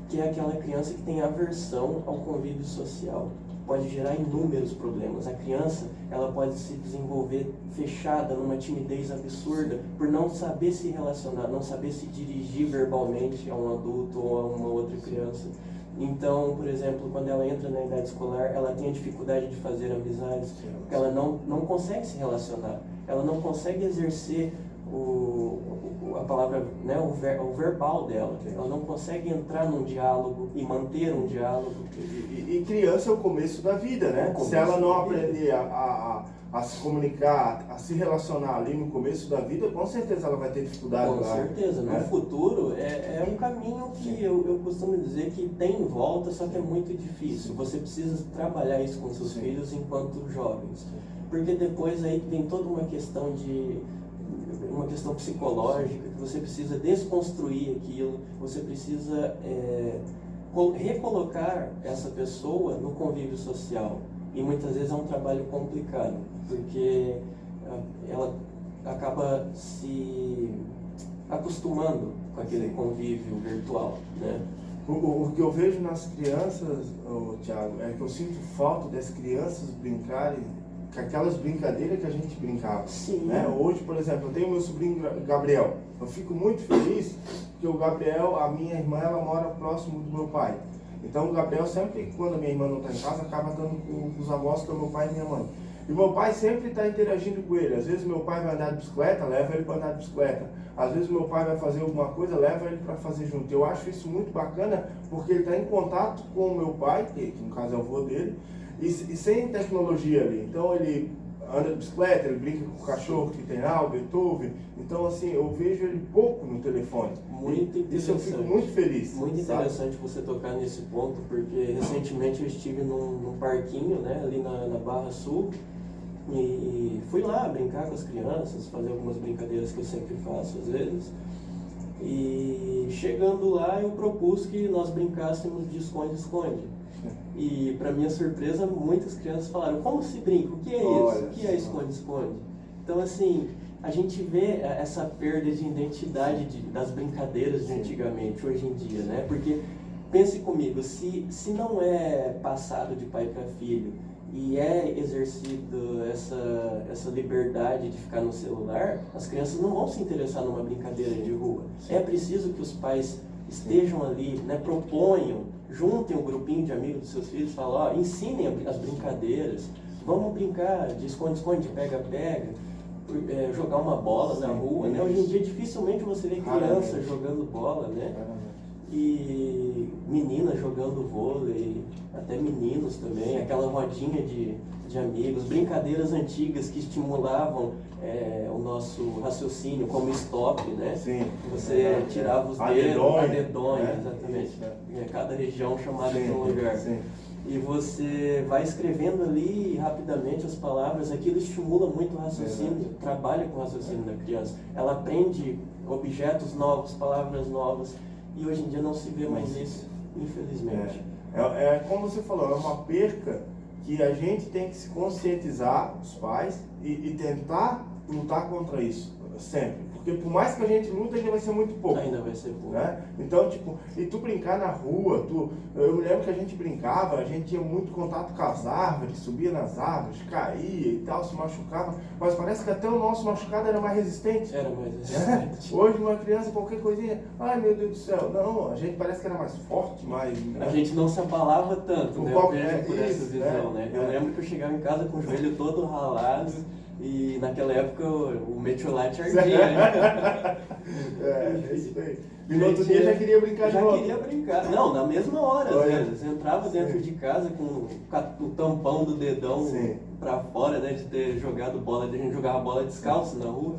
que é aquela criança que tem aversão ao convívio social. Pode gerar inúmeros problemas. A criança ela pode se desenvolver fechada numa timidez absurda por não saber se relacionar, não saber se dirigir verbalmente a um adulto ou a uma outra criança. Então, por exemplo, quando ela entra na idade escolar, ela tem a dificuldade de fazer amizades, porque ela não consegue se relacionar, ela não consegue exercer a palavra, né, o verbal dela, ela não consegue entrar num diálogo e manter um diálogo. E criança é o começo da vida, né? Se ela não aprender a se comunicar, a se relacionar ali no começo da vida, com certeza ela vai ter dificuldade Com lá. certeza, no né? futuro é um caminho que eu costumo dizer que tem volta, só que é muito difícil. Você precisa trabalhar isso com seus filhos enquanto jovens, porque depois aí vem toda uma questão psicológica, que você precisa desconstruir aquilo, você precisa recolocar essa pessoa no convívio social. E muitas vezes é um trabalho complicado, porque ela acaba se acostumando com aquele convívio virtual, né? O que eu vejo nas crianças, Thiago, é que eu sinto falta das crianças brincarem com aquelas brincadeiras que a gente brincava. Sim. Né? Hoje, por exemplo, eu tenho meu sobrinho Gabriel. Eu fico muito feliz porque o Gabriel, a minha irmã, ela mora próximo do meu pai. Então o Gabriel sempre, quando a minha irmã não está em casa, acaba estando com os avós, que é meu pai e minha mãe. E meu pai sempre está interagindo com ele. Às vezes meu pai vai andar de bicicleta, leva ele para andar de bicicleta. Às vezes meu pai vai fazer alguma coisa, leva ele para fazer junto. Eu acho isso muito bacana, porque ele está em contato com o meu pai, que no caso é o avô dele, e sem tecnologia ali. Então ele anda de bicicleta, ele brinca com o cachorro que tem lá, o Beethoven. Então assim, eu vejo ele pouco no telefone. Muito interessante. Isso eu fico muito feliz. Muito interessante você tocar nesse ponto, porque recentemente eu estive num parquinho, né, ali na Barra Sul, e fui lá brincar com as crianças, fazer algumas brincadeiras que eu sempre faço às vezes. E chegando lá eu propus que nós brincássemos de esconde-esconde. E para minha surpresa, muitas crianças falaram: como se brinca? O que é isso? O que é esconde-esconde? Então assim, a gente vê essa perda de identidade das brincadeiras de antigamente, hoje em dia, né? Porque, pense comigo, se não é passado de pai para filho e é exercido essa liberdade de ficar no celular, as crianças não vão se interessar numa brincadeira de rua. É preciso que os pais estejam ali, né, proponham, juntem um grupinho de amigos dos seus filhos, falam, ensinem as brincadeiras, vamos brincar de esconde-esconde, de pega-pega, jogar uma bola na rua, né? Hoje em dia dificilmente você vê criança jogando bola, né? E meninas jogando vôlei, até meninos também, aquela rodinha de amigos, brincadeiras antigas que estimulavam o nosso raciocínio, como stop, né? Sim. Você tirava os A dedos, a dedonha, dedonha, exatamente. Cada região chamada de um lugar. Sim. E você vai escrevendo ali rapidamente as palavras, aquilo estimula muito o raciocínio, trabalha com o raciocínio da criança. Ela aprende objetos novos, palavras novas, e hoje em dia não se vê mais isso, infelizmente. Como você falou, é uma perca que a gente tem que se conscientizar, os pais, e tentar lutar contra isso, sempre. Porque por mais que a gente lute, ainda vai ser muito pouco. Ainda vai ser pouco. Né? Então, tipo, e tu brincar na rua, eu me lembro que a gente brincava, a gente tinha muito contato com as árvores, subia nas árvores, caía e tal, se machucava, mas parece que até o nosso machucado era mais resistente. Era mais resistente. Hoje uma criança, qualquer coisinha, ai meu Deus do céu, não, a gente parece que era mais forte, mais... Né? A gente não se abalava tanto, né? Eu vejo por essa visão, né? Eu lembro que eu chegava em casa com o joelho todo ralado, e naquela época o Meteorite ardia, né? É isso aí. E no outro dia já queria brincar de novo. Já queria brincar. Não, na mesma hora, às vezes. Entrava dentro de casa com o tampão do dedão pra fora, né? De ter jogado bola, a gente jogava bola descalço na rua.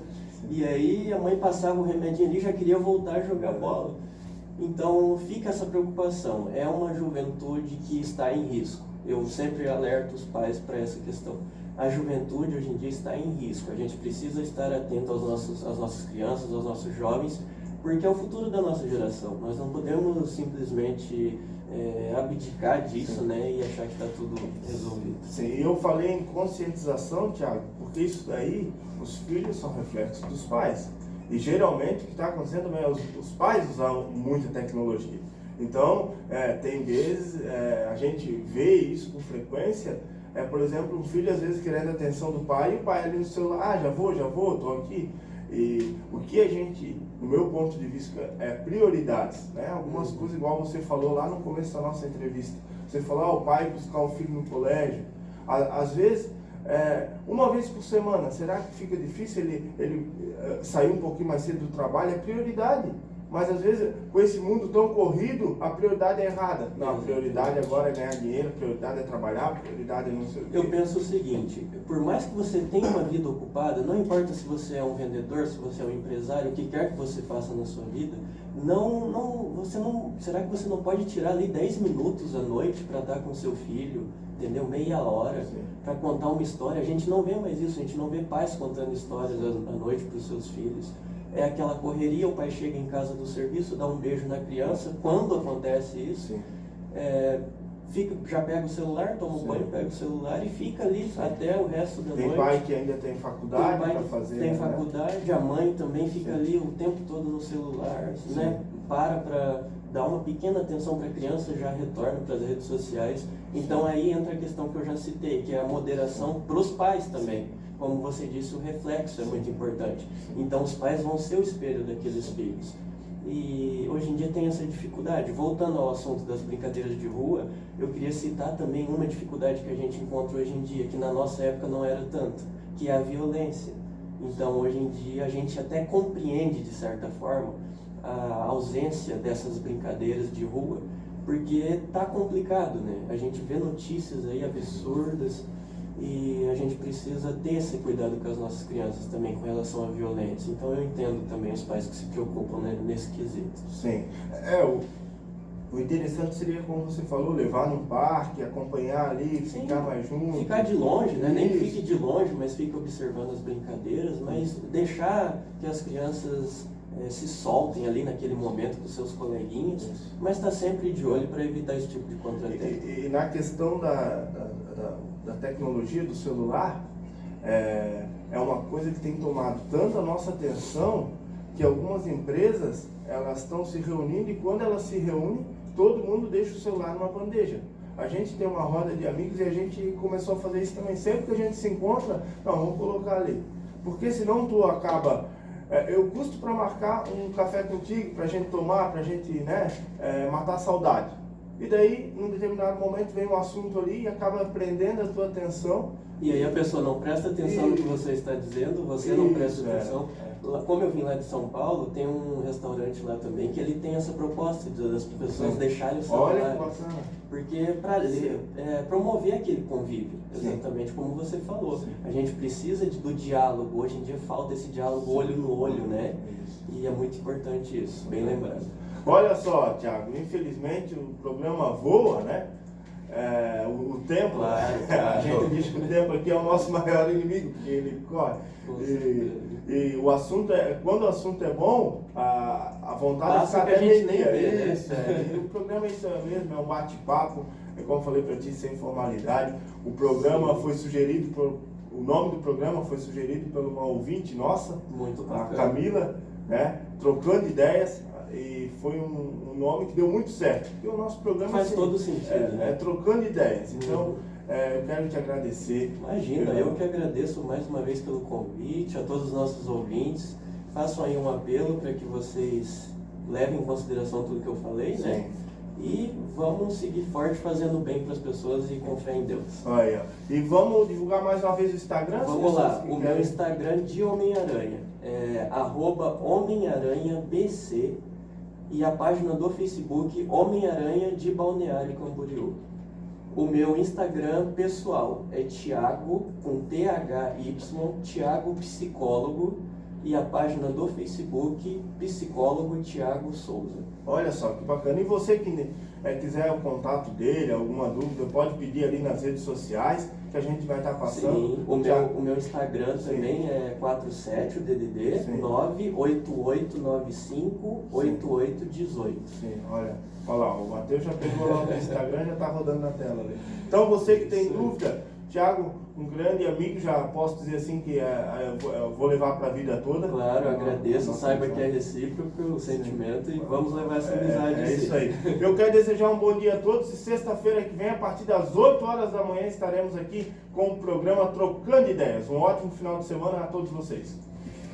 E aí a mãe passava o remedinho ali e já queria voltar a jogar bola. Então fica essa preocupação. É uma juventude que está em risco. Eu sempre alerto os pais para essa questão. a juventude hoje em dia está em risco. A gente precisa estar atento às nossas crianças, aos nossos jovens, porque é o futuro da nossa geração. Nós não podemos simplesmente abdicar disso, né, e achar que está tudo resolvido. Sim, eu falei em conscientização, Thiago, porque isso daí, os filhos são reflexos dos pais. E geralmente o que está acontecendo também é os pais usam muita tecnologia. Então, tem vezes, a gente vê isso com frequência, por exemplo, um filho às vezes querendo a atenção do pai, e o pai ali no celular, já vou, estou aqui. E o que a gente, no meu ponto de vista, é prioridades, né? Algumas coisas, igual você falou lá no começo da nossa entrevista. Você falou, o pai buscar o filho no colégio. Às vezes, uma vez por semana, será que fica difícil ele sair um pouquinho mais cedo do trabalho? É prioridade. Mas às vezes, com esse mundo tão corrido, a prioridade é errada. Não, a prioridade agora é ganhar dinheiro, a prioridade é trabalhar, a prioridade é não sei o quê. Eu penso o seguinte, por mais que você tenha uma vida ocupada, não importa se você é um vendedor, se você é um empresário, o que quer que você faça na sua vida, será que você não pode tirar ali 10 minutos à noite para estar com seu filho, entendeu? Meia hora, para contar uma história? A gente não vê mais isso, a gente não vê pais contando histórias à noite para os seus filhos. É aquela correria, o pai chega em casa do serviço, dá um beijo na criança, quando acontece isso, já pega o celular, toma um banho, pega o celular e fica ali até o resto da noite. Tem pai que ainda tem faculdade para fazer. Tem faculdade, a mãe também fica ali o tempo todo no celular, né? Para dar uma pequena atenção para a criança, já retorna para as redes sociais. Então aí entra a questão que eu já citei, que é a moderação para os pais também. Como você disse, o reflexo é muito importante. Então os pais vão ser o espelho daqueles filhos. E hoje em dia tem essa dificuldade. Voltando ao assunto das brincadeiras de rua, eu queria citar também uma dificuldade que a gente encontra hoje em dia, que na nossa época não era tanto, que é a violência. Então hoje em dia a gente até compreende, de certa forma, a ausência dessas brincadeiras de rua, porque tá complicado, né? A gente vê notícias aí absurdas, e a gente precisa ter esse cuidado com as nossas crianças também com relação à violência. Então eu entendo também os pais que se preocupam, né, nesse quesito. Sim. O interessante seria, como você falou, levar num parque, acompanhar ali, ficar mais junto. Ficar de longe, né? Nem fique de longe, mas fique observando as brincadeiras, mas deixar que as crianças se soltem ali naquele momento com seus coleguinhas, mas está sempre de olho para evitar esse tipo de contratempo. E na questão da tecnologia do celular, é uma coisa que tem tomado tanto a nossa atenção que algumas empresas elas estão se reunindo e quando elas se reúnem, todo mundo deixa o celular numa bandeja. A gente tem uma roda de amigos e a gente começou a fazer isso também. Sempre que a gente se encontra, não, vamos colocar ali. Porque senão tu acaba... eu custo para marcar um café contigo, para a gente tomar, para a gente matar a saudade. E daí, num determinado momento, vem um assunto ali e acaba prendendo a tua atenção. E aí a pessoa não presta atenção no que você está dizendo, você não presta atenção. Como eu vim lá de São Paulo, tem um restaurante lá também que ele tem essa proposta das pessoas deixarem o celular. Olha que bacana. Porque para promover aquele convívio, exatamente como você falou. A gente precisa do diálogo, hoje em dia falta esse diálogo olho no olho, né? E é muito importante isso, bem lembrado. Olha só, Thiago, infelizmente o programa voa, né? O tempo, claro. A gente diz que o tempo aqui é o nosso maior inimigo, porque ele corre. E o assunto quando o assunto é bom, a vontade de ficar até nem vê, isso, E o programa é isso mesmo, é um bate-papo, como eu falei para ti, sem formalidade. O programa foi sugerido, o nome do programa foi sugerido por uma ouvinte nossa, muito a Camila, né? Trocando ideias. E foi um nome que deu muito certo, porque o nosso programa faz todo sentido, né? Trocando ideias. Então, eu quero te agradecer. Imagina, eu que agradeço mais uma vez pelo convite, a todos os nossos ouvintes. Faço aí um apelo para que vocês levem em consideração tudo que eu falei, né? E vamos seguir forte fazendo bem para as pessoas e com fé em Deus. Olha, e vamos divulgar mais uma vez o Instagram? Vamos lá, o meu Instagram de Homem-Aranha é @Homem-Aranha-BC. E a página do Facebook Homem-Aranha de Balneário Camboriú. O meu Instagram pessoal é Thiago, com THY, Thiago Psicólogo. E a página do Facebook, Psicólogo Thiago Souza. Olha só, que bacana. E você que quiser o contato dele, alguma dúvida, pode pedir ali nas redes sociais. que a gente vai estar passando. Sim, o meu Instagram também é 47, o DDD, Sim. 988958818. Sim, olha lá, o Matheus já pegou lá no Instagram, já está rodando na tela ali. Então você que tem dúvida, Thiago, um grande amigo, já posso dizer assim que eu vou levar para a vida toda. Claro, eu agradeço, Nossa saiba amizade. que é recíproco o sentimento e vamos levar essa amizade. É isso aí. Eu quero desejar um bom dia a todos e sexta-feira que vem, a partir das 8 horas da manhã, estaremos aqui com o programa Trocando Ideias. Um ótimo final de semana a todos vocês.